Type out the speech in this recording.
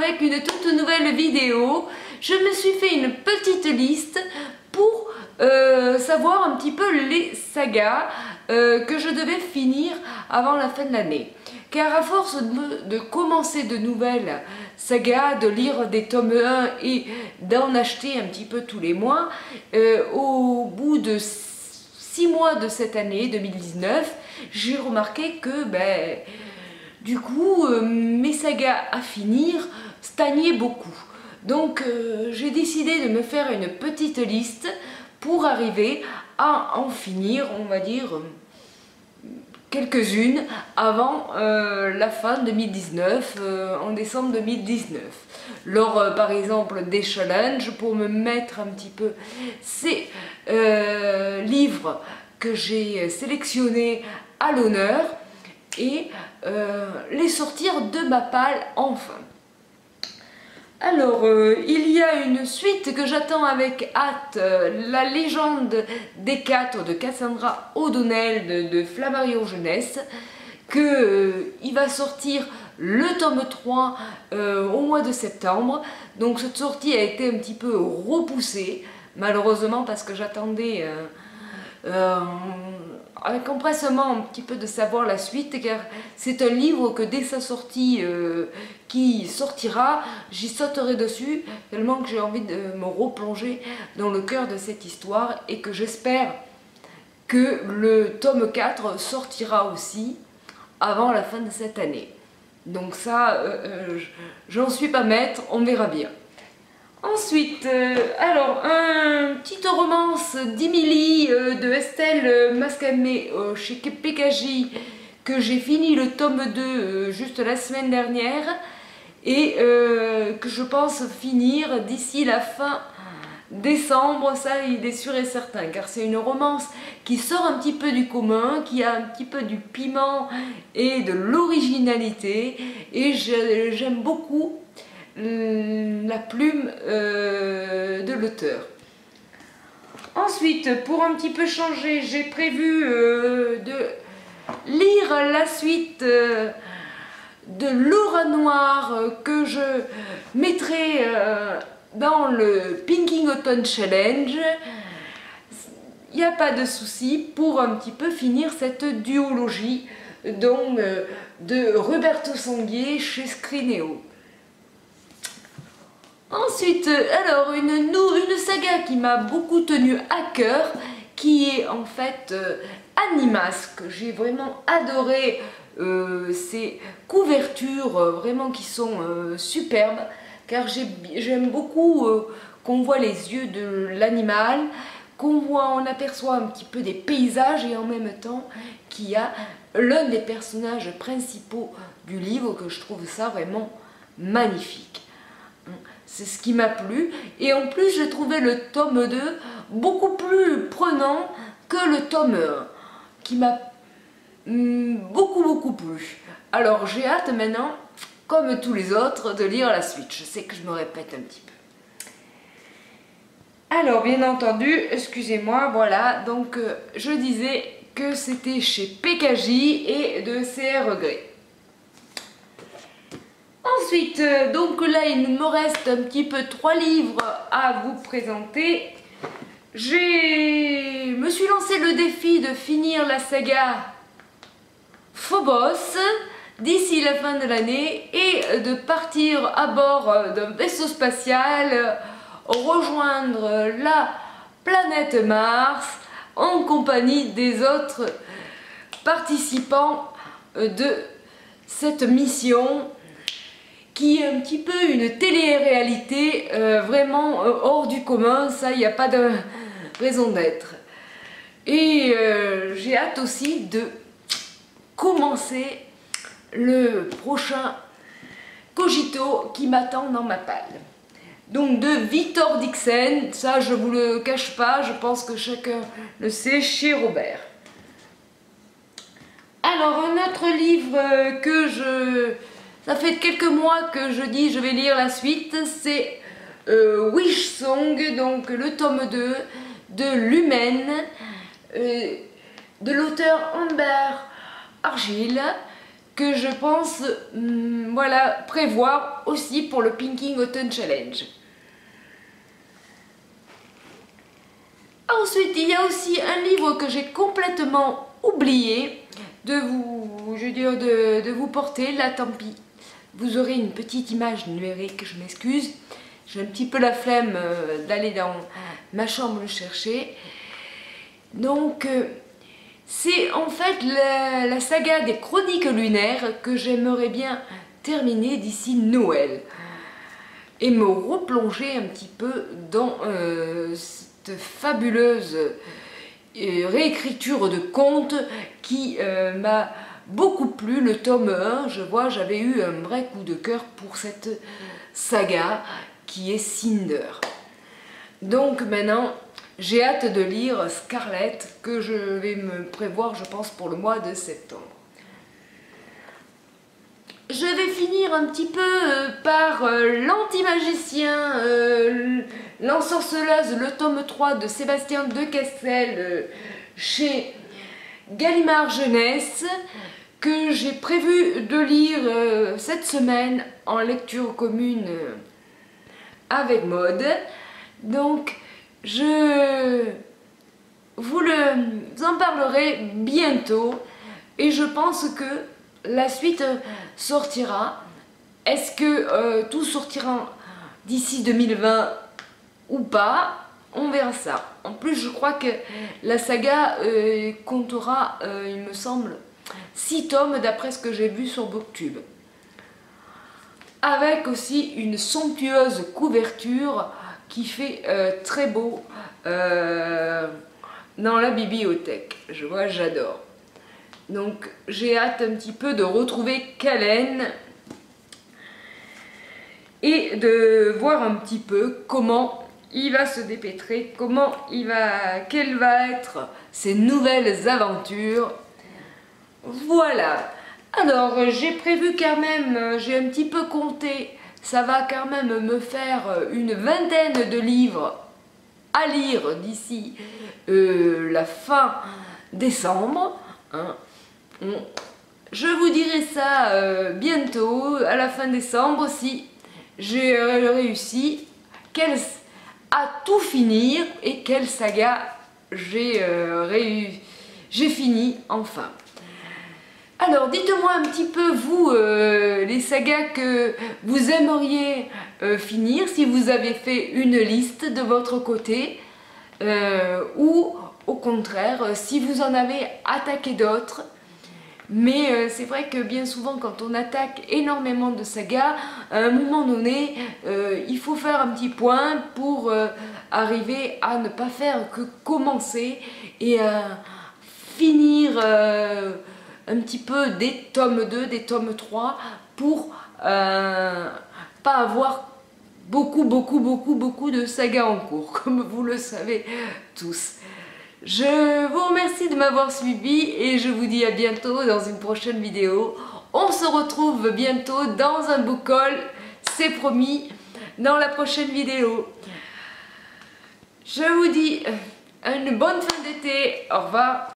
avec une toute nouvelle vidéo. Je me suis fait une petite liste pour savoir un petit peu les sagas que je devais finir avant la fin de l'année. Car à force de commencer de nouvelles sagas, de lire des tomes 1 et d'en acheter un petit peu tous les mois, au bout de 6 mois de cette année 2019, j'ai remarqué que du coup mes sagas à finir stagnaient beaucoup. Donc j'ai décidé de me faire une petite liste pour arriver à en finir, on va dire, quelques-unes avant la fin 2019, en décembre 2019. Lors par exemple des challenges, pour me mettre un petit peu ces livres que j'ai sélectionnés à l'honneur et les sortir de ma palle enfin. Alors, il y a une suite que j'attends avec hâte, La légende des 4 de Cassandra O'Donnell de Flammarion Jeunesse, il va sortir le tome 3 au mois de septembre. Donc cette sortie a été un petit peu repoussée, malheureusement, parce que j'attendais avec empressement un petit peu de savoir la suite, car c'est un livre que dès sa sortie qui sortira, j'y sauterai dessus, tellement que j'ai envie de me replonger dans le cœur de cette histoire et que j'espère que le tome 4 sortira aussi avant la fin de cette année. Donc ça, j'en suis pas maître, on verra bien. Ensuite, alors, un petite romance d'Emily de Estelle Mascamé chez PKJ, que j'ai fini le tome 2 juste la semaine dernière et que je pense finir d'ici la fin décembre, ça il est sûr et certain, car c'est une romance qui sort un petit peu du commun, qui a un petit peu du piment et de l'originalité, et j'aime beaucoup la plume de l'auteur. Ensuite, pour un petit peu changer, j'ai prévu de lire la suite de Laura Noir que je mettrai dans le Pinking Autumn Challenge. Il n'y a pas de souci pour un petit peu finir cette duologie donc, de Roberto Sanguier chez Scrinéo. Ensuite, alors une saga qui m'a beaucoup tenu à cœur, qui est en fait Animas, que j'ai vraiment adoré, ces couvertures vraiment qui sont superbes, car j'aime beaucoup qu'on voit les yeux de l'animal, on aperçoit un petit peu des paysages et en même temps qu'il y a l'un des personnages principaux du livre, que je trouve ça vraiment magnifique. C'est ce qui m'a plu, et en plus j'ai trouvé le tome 2 beaucoup plus prenant que le tome 1, qui m'a beaucoup plu. Alors j'ai hâte maintenant, comme tous les autres, de lire la suite. Je sais que je me répète un petit peu. Alors bien entendu, excusez-moi, voilà, donc je disais que c'était chez PKJ et de CR Grey. Ensuite, donc là il me reste un petit peu 3 livres à vous présenter. Je me suis lancé le défi de finir la saga Phobos d'ici la fin de l'année et de partir à bord d'un vaisseau spatial rejoindre la planète Mars en compagnie des autres participants de cette mission, qui est un petit peu une télé-réalité vraiment hors du commun. Ça, il n'y a pas de raison d'être. Et j'ai hâte aussi de commencer le prochain Cogito qui m'attend dans ma palle. Donc de Victor Dixon, ça je vous le cache pas, je pense que chacun le sait, chez Robert. Alors un autre livre ça fait quelques mois que je dis je vais lire la suite, c'est Wish Song, donc le tome 2 de Lumen, de l'auteur Amber Argyle, que je pense voilà, prévoir aussi pour le Pinking Autumn Challenge. Ensuite, il y a aussi un livre que j'ai complètement oublié de vous porter, là tant pis. Vous aurez une petite image numérique, je m'excuse. J'ai un petit peu la flemme d'aller dans ma chambre le chercher. Donc, c'est en fait la saga des Chroniques lunaires que j'aimerais bien terminer d'ici Noël. Et me replonger un petit peu dans cette fabuleuse réécriture de contes qui m'a beaucoup plu. Le tome 1, je vois, j'avais eu un vrai coup de cœur pour cette saga qui est Cinder. Donc maintenant, j'ai hâte de lire Scarlett, que je vais me prévoir, je pense, pour le mois de septembre. Je vais finir un petit peu par l'Anti-Magicien, l'Ensorceleuse, le tome 3 de Sébastien de Castel chez Gallimard Jeunesse, que j'ai prévu de lire cette semaine en lecture commune avec Maud. Donc, je vous en parlerai bientôt et je pense que la suite sortira. Est-ce que tout sortira d'ici 2020 ou pas? On verra ça. En plus, je crois que la saga comptera, il me semble, 6 tomes d'après ce que j'ai vu sur Booktube. Avec aussi une somptueuse couverture qui fait très beau dans la bibliothèque. Je vois, j'adore. Donc j'ai hâte un petit peu de retrouver Calène et de voir un petit peu comment il va se dépêtrer, quelles vont être ses nouvelles aventures. Voilà. Alors j'ai prévu quand même, j'ai un petit peu compté, ça va quand même me faire une vingtaine de livres à lire d'ici la fin décembre. Hein. Je vous dirai ça bientôt, à la fin décembre, si j'ai réussi à tout finir et quelle saga j'ai fini enfin. Alors dites-moi un petit peu vous, les sagas que vous aimeriez finir, si vous avez fait une liste de votre côté, ou au contraire, si vous en avez attaqué d'autres. Mais c'est vrai que bien souvent quand on attaque énormément de sagas, à un moment donné, il faut faire un petit point pour arriver à ne pas faire que commencer et à finir un petit peu des tomes 2, des tomes 3 pour pas avoir beaucoup de sagas en cours, comme vous le savez tous. Je vous remercie de m'avoir suivi et je vous dis à bientôt dans une prochaine vidéo. On se retrouve bientôt dans un book haul, c'est promis, dans la prochaine vidéo. Je vous dis une bonne fin d'été, au revoir.